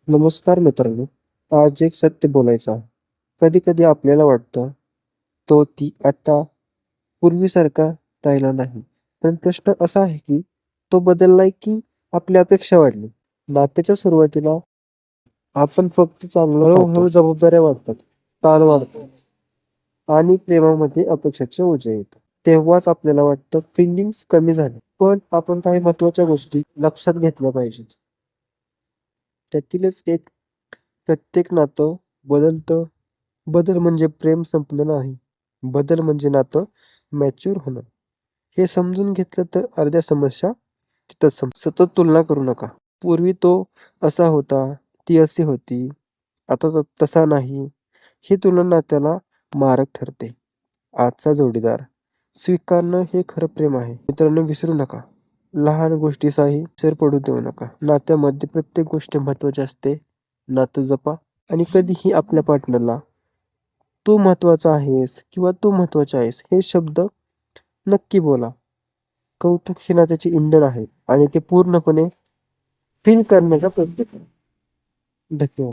नमस्कार मित्रांनो. आज एक सत्य बोलायचं आहे. कधी-कधी आपल्याला वाटतं, ती आता पूर्वीसारखा राहिला नाही. पण प्रश्न असा आहे, की तो बदललाय की आपली अपेक्षा वाढली? नात्याच्या सुरुवातीला आपण फक्त चांगलं हळू-हळू जबाबदाऱ्या वाढतात, ताण वाढतो आणि प्रेमामध्ये अपेक्षाचे ओझे येतं. तेव्हाच आपल्याला वाटतं फीलिंग्स कमी झाले. पण आपण काही महत्त्वाच्या गोष्टी लक्षात घेतल्या पाहिजेत. त्यातीलच एक प्रत्येक नातं बदलतं. बदल म्हणजे प्रेम संपलं नाही. बदल म्हणजे नातं मॅच्युअर होणं. हे समजून घेतलं तर अर्ध्या समस्या तिथंच सतत तुलना करू नका. पूर्वी तो असा होता, ती अशी होती, आता तसा नाही. ही तुलना नात्याला मारक ठरते. आजचा जोडीदार स्वीकारणं हे खरं प्रेम आहे. मित्रांनो विसरू नका. लहान गोष्टीचाही विसर पडू देऊ नका. नात्यामध्ये प्रत्येक गोष्ट महत्त्वाची असते. नातं जपा आणि कधीही आपल्या पार्टनरला तू महत्त्वाचा आहेस किंवा तू महत्त्वाची आहेस हे शब्द नक्की बोला. कौतुक हे नात्याचे इंधन आहे आणि ते पूर्णपणे फील करण्याचा प्रयत्न करा. धन्यवाद.